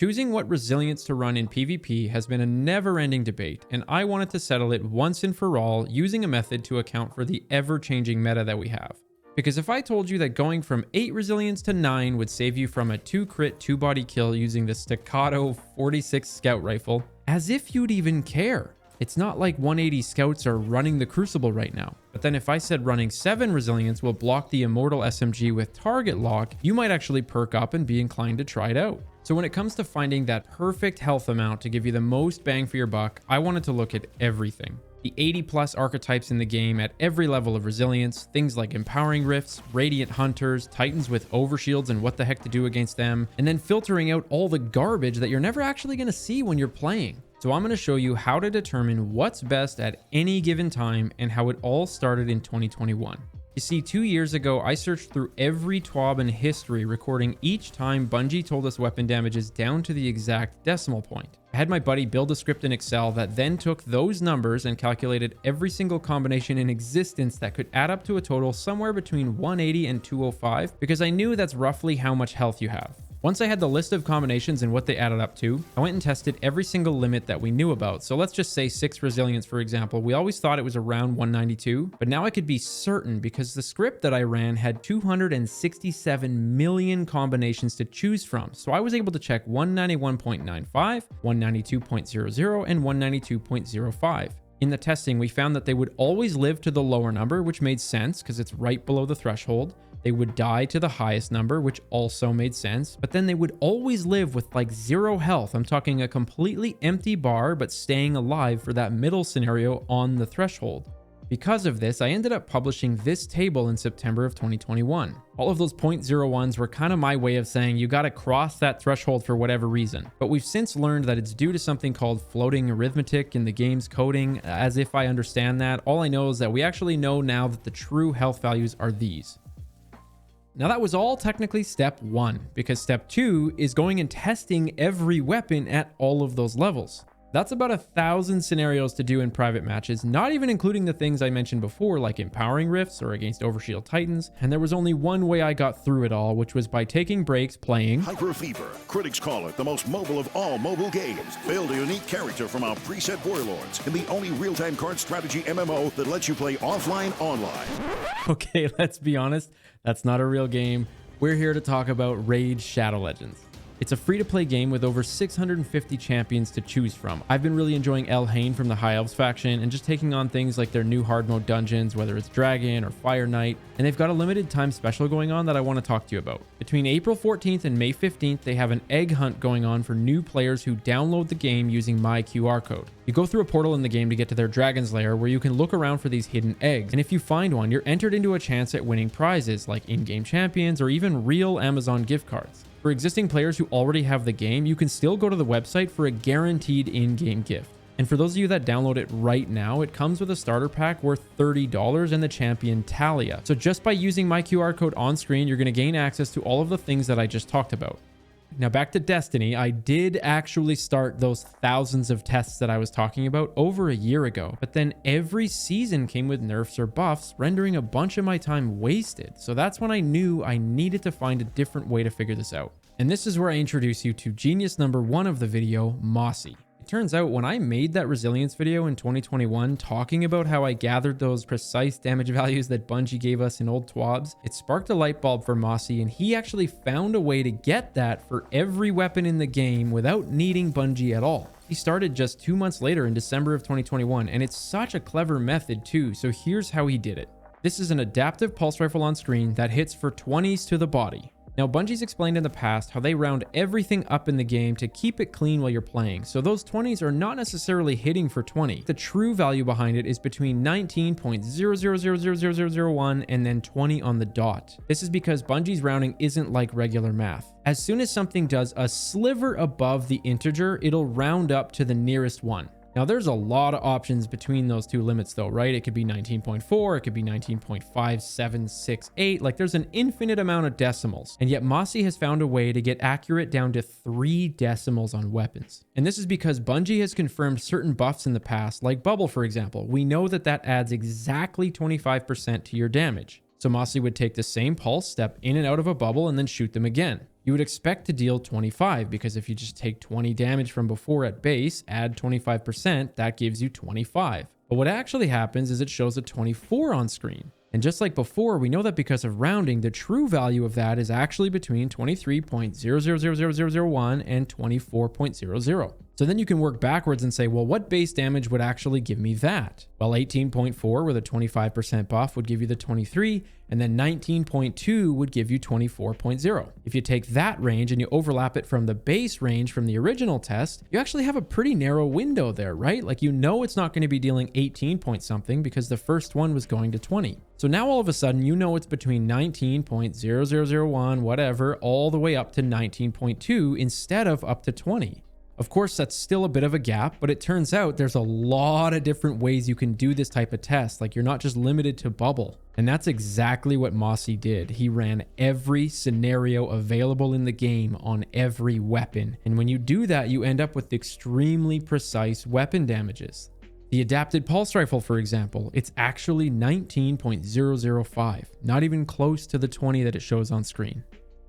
Choosing what resilience to run in PvP has been a never-ending debate, and I wanted to settle it once and for all using a method to account for the ever-changing meta that we have. Because if I told you that going from 8 resilience to 9 would save you from a 2 crit 2 body kill using the Staccato 46 scout rifle, as if you'd even care. It's not like 180 scouts are running the crucible right now. But then if I said running 7 resilience will block the immortal SMG with target lock, you might actually perk up and be inclined to try it out. So when it comes to finding that perfect health amount to give you the most bang for your buck, I wanted to look at everything. The 80 plus archetypes in the game at every level of resilience, things like empowering rifts, radiant hunters, titans with overshields and what the heck to do against them, and then filtering out all the garbage that you're never actually going to see when you're playing. So I'm going to show you how to determine what's best at any given time and how it all started in 2021. You see, 2 years ago, I searched through every TWAB in history, recording each time Bungie told us weapon damages down to the exact decimal point. I had my buddy build a script in Excel that then took those numbers and calculated every single combination in existence that could add up to a total somewhere between 180 and 205, because I knew that's roughly how much health you have. Once I had the list of combinations and what they added up to, I went and tested every single limit that we knew about. So let's just say 6 resilience, for example. We always thought it was around 192, but now I could be certain because the script that I ran had 267 million combinations to choose from. So I was able to check 191.95, 192.00, and 192.05. In the testing, we found that they would always live to the lower number, which made sense because it's right below the threshold. They would die to the highest number, which also made sense, but then they would always live with like 0 health. I'm talking a completely empty bar, but staying alive for that middle scenario on the threshold. Because of this, I ended up publishing this table in September of 2021. All of those 0.01s were kind of my way of saying you got to cross that threshold for whatever reason. But we've since learned that it's due to something called floating arithmetic in the game's coding. As if I understand that, all I know is that we actually know now that the true health values are these. Now that was all technically step 1, because step 2 is going and testing every weapon at all of those levels. That's about 1,000 scenarios to do in private matches, not even including the things I mentioned before, like empowering rifts or against overshield titans. And there was only one way I got through it all, which was by taking breaks playing Hyper Fever. Critics call it the most mobile of all mobile games. Build a unique character from our preset warlords in the only real-time card strategy MMO that lets you play offline online. Okay, let's be honest, that's not a real game. We're here to talk about Raid Shadow Legends. It's a free-to-play game with over 650 champions to choose from. I've been really enjoying El Hain from the High Elves faction and just taking on things like their new hard mode dungeons, whether it's Dragon or Fire Knight, and they've got a limited time special going on that I want to talk to you about. Between April 14th and May 15th, they have an egg hunt going on for new players who download the game using my QR code. You go through a portal in the game to get to their Dragon's Lair where you can look around for these hidden eggs, and if you find one, you're entered into a chance at winning prizes like in-game champions or even real Amazon gift cards. For existing players who already have the game, you can still go to the website for a guaranteed in-game gift. And for those of you that download it right now, it comes with a starter pack worth $30 and the champion Talia. So just by using my QR code on screen, you're going to gain access to all of the things that I just talked about. Now back to Destiny, I did actually start those thousands of tests that I was talking about over a year ago, but then every season came with nerfs or buffs, rendering a bunch of my time wasted. So that's when I knew I needed to find a different way to figure this out. And this is where I introduce you to genius number 1 of the video, Mossy. It turns out when I made that resilience video in 2021 talking about how I gathered those precise damage values that Bungie gave us in old TWABs, it sparked a light bulb for Mossy, and he actually found a way to get that for every weapon in the game without needing Bungie at all. He started just 2 months later in December of 2021, and it's such a clever method too, so here's how he did it. This is an adaptive pulse rifle on screen that hits for 20s to the body. Now, Bungie's explained in the past how they round everything up in the game to keep it clean while you're playing, so those 20s are not necessarily hitting for 20. The true value behind it is between 19.00000001 and then 20 on the dot. This is because Bungie's rounding isn't like regular math. As soon as something does a sliver above the integer, it'll round up to the nearest one. Now, there's a lot of options between those two limits though, right? It could be 19.4, it could be 19.5768, like there's an infinite amount of decimals. And yet Mossy has found a way to get accurate down to 3 decimals on weapons. And this is because Bungie has confirmed certain buffs in the past, like Bubble for example. We know that that adds exactly 25% to your damage. So Mossy would take the same pulse, step in and out of a bubble, and then shoot them again. You would expect to deal 25 because if you just take 20 damage from before at base, add 25%, that gives you 25. But what actually happens is it shows a 24 on screen. And just like before, we know that because of rounding, the true value of that is actually between 23.000001 and 24.00. So then you can work backwards and say, well, what base damage would actually give me that? Well, 18.4 with a 25% buff would give you the 23, and then 19.2 would give you 24.0. If you take that range and you overlap it from the base range from the original test, you actually have a pretty narrow window there, right? Like, you know it's not going to be dealing 18 point something because the first one was going to 20. So now all of a sudden, you know it's between 19.0001, whatever, all the way up to 19.2 instead of up to 20. Of course, that's still a bit of a gap, but it turns out there's a lot of different ways you can do this type of test. Like, you're not just limited to bubble. And that's exactly what Mossy did. He ran every scenario available in the game on every weapon. And when you do that, you end up with extremely precise weapon damages. The adapted pulse rifle, for example, it's actually 19.005, not even close to the 20 that it shows on screen.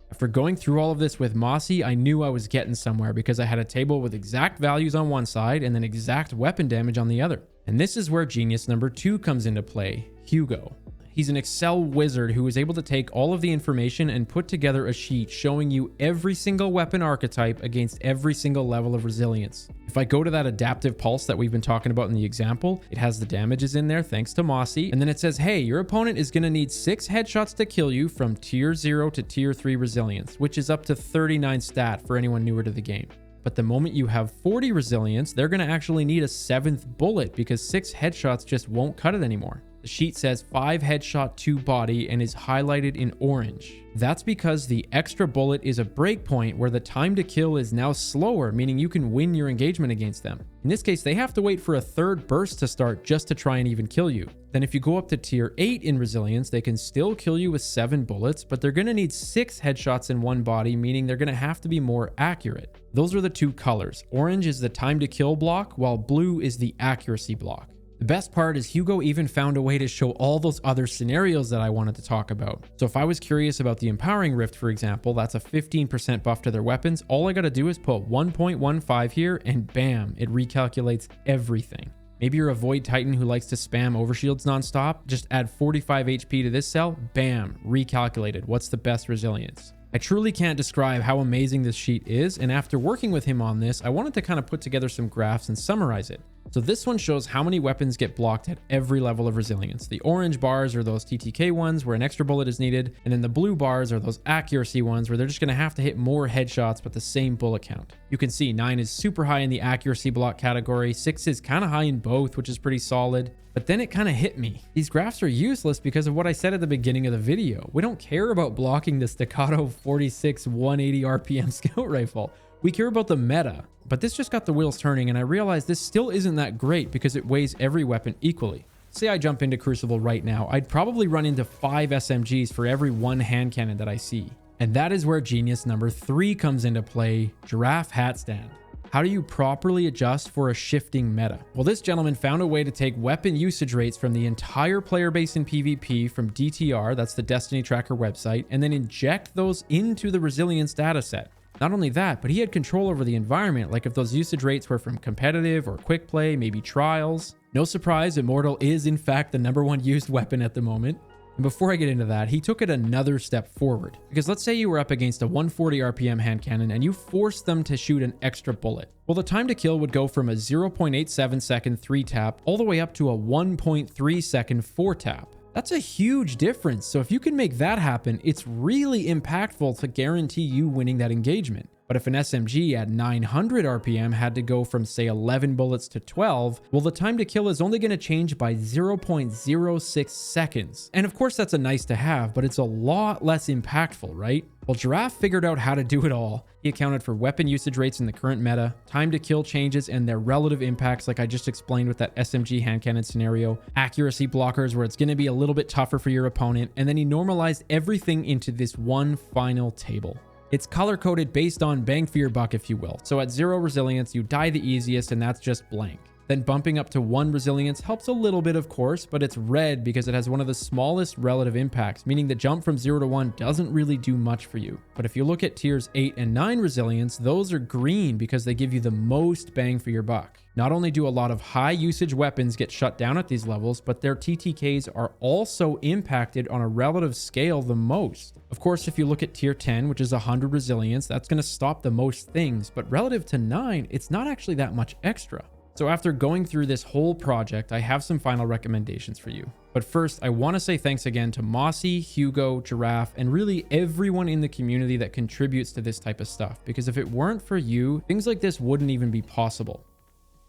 After going through all of this with Mossy, I knew I was getting somewhere because I had a table with exact values on one side and then exact weapon damage on the other. And this is where genius number 2 comes into play, Hugo. He's an Excel wizard who was able to take all of the information and put together a sheet showing you every single weapon archetype against every single level of resilience. If I go to that adaptive pulse that we've been talking about in the example, it has the damages in there thanks to Mossy, and then it says, hey, your opponent is going to need 6 headshots to kill you from tier 0 to tier 3 resilience, which is up to 39 stat for anyone newer to the game. But the moment you have 40 resilience, they're going to actually need a 7th bullet because 6 headshots just won't cut it anymore. The sheet says 5 headshot 2 body and is highlighted in orange. That's because the extra bullet is a breakpoint where the time to kill is now slower, meaning you can win your engagement against them. In this case, they have to wait for a 3rd burst to start just to try and even kill you. Then if you go up to tier 8 in resilience, they can still kill you with 7 bullets, but they're going to need 6 headshots in one body, meaning they're going to have to be more accurate. Those are the 2 colors. Orange is the time to kill block, while blue is the accuracy block. The best part is Hugo even found a way to show all those other scenarios that I wanted to talk about. So if I was curious about the Empowering Rift, for example, that's a 15% buff to their weapons. All I got to do is put 1.15 here and bam, it recalculates everything. Maybe you're a Void Titan who likes to spam overshields nonstop. Just add 45 HP to this cell, bam, recalculated. What's the best resilience? I truly can't describe how amazing this sheet is, and after working with him on this, I wanted to kind of put together some graphs and summarize it. So this one shows how many weapons get blocked at every level of resilience. The orange bars are those TTK ones where an extra bullet is needed, and then the blue bars are those accuracy ones where they're just going to have to hit more headshots but the same bullet count. You can see 9 is super high in the accuracy block category, 6 is kind of high in both, which is pretty solid. But then it kind of hit me. These graphs are useless because of what I said at the beginning of the video. We don't care about blocking the Staccato 46 180 RPM scout rifle. We care about the meta. But this just got the wheels turning, and I realized this still isn't that great because it weighs every weapon equally. Say I jump into Crucible right now, I'd probably run into 5 SMGs for every 1 hand cannon that I see. And that is where genius number 3 comes into play, Giraffe Hat Stand. How do you properly adjust for a shifting meta? Well, this gentleman found a way to take weapon usage rates from the entire player base in PvP from DTR, that's the Destiny Tracker website, and then inject those into the resilience dataset. Not only that, but he had control over the environment, like if those usage rates were from competitive or quick play, maybe trials. No surprise, Immortal is in fact the #1 used weapon at the moment. And before I get into that, he took it another step forward. Because let's say you were up against a 140 RPM hand cannon and you forced them to shoot an extra bullet. Well, the time to kill would go from a 0.87 second 3-tap all the way up to a 1.3 second 4-tap. That's a huge difference. So if you can make that happen, it's really impactful to guarantee you winning that engagement. But if an SMG at 900 RPM had to go from say 11 bullets to 12, well, the time to kill is only going to change by 0.06 seconds. And of course that's a nice to have, but it's a lot less impactful, right? Well, Giraffe figured out how to do it all. He accounted for weapon usage rates in the current meta, time to kill changes and their relative impacts like I just explained with that SMG hand cannon scenario, accuracy blockers where it's going to be a little bit tougher for your opponent, and then he normalized everything into this one final table. It's color-coded based on bang for your buck, if you will. So at 0 resilience, you die the easiest, and that's just blank. Then bumping up to 1 resilience helps a little bit, of course, but it's red because it has one of the smallest relative impacts, meaning the jump from 0 to 1 doesn't really do much for you. But if you look at tiers 8 and 9 resilience, those are green because they give you the most bang for your buck. Not only do a lot of high usage weapons get shut down at these levels, but their TTKs are also impacted on a relative scale the most. Of course, if you look at tier 10, which is 100 resilience, that's going to stop the most things, but relative to 9, it's not actually that much extra. So after going through this whole project, I have some final recommendations for you. But first, I want to say thanks again to Mossy, Hugo, Giraffe, and really everyone in the community that contributes to this type of stuff, because if it weren't for you, things like this wouldn't even be possible.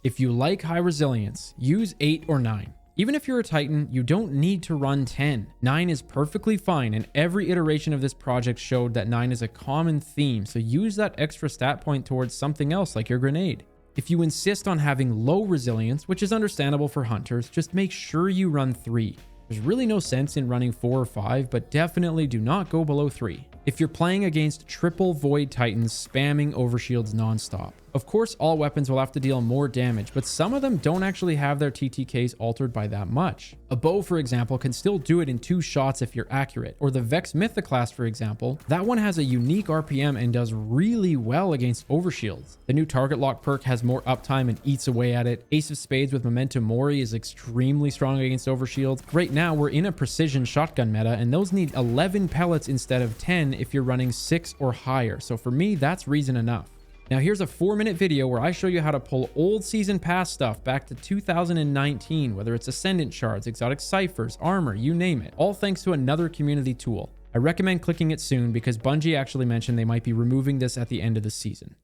If you like high resilience, use 8 or 9. Even if you're a Titan, you don't need to run 10. 9 is perfectly fine, and every iteration of this project showed that 9 is a common theme, so use that extra stat point towards something else like your grenade. If you insist on having low resilience, which is understandable for hunters, just make sure you run 3. There's really no sense in running 4 or 5, but definitely do not go below 3. If you're playing against triple Void Titans spamming overshields nonstop, of course all weapons will have to deal more damage, but some of them don't actually have their TTKs altered by that much. A bow, for example, can still do it in 2 shots if you're accurate, or the Vex Mythoclast, for example, that one has a unique RPM and does really well against overshields. The new target lock perk has more uptime and eats away at it. Ace of Spades with Memento Mori is extremely strong against overshields. Right now we're in a precision shotgun meta, and those need 11 pellets instead of 10 if you're running 6 or higher, so for me that's reason enough. Now here's a 4-minute video where I show you how to pull old season pass stuff back to 2019, whether it's Ascendant shards, exotic ciphers, armor, you name it, all thanks to another community tool. I recommend clicking it soon because Bungie actually mentioned they might be removing this at the end of the season.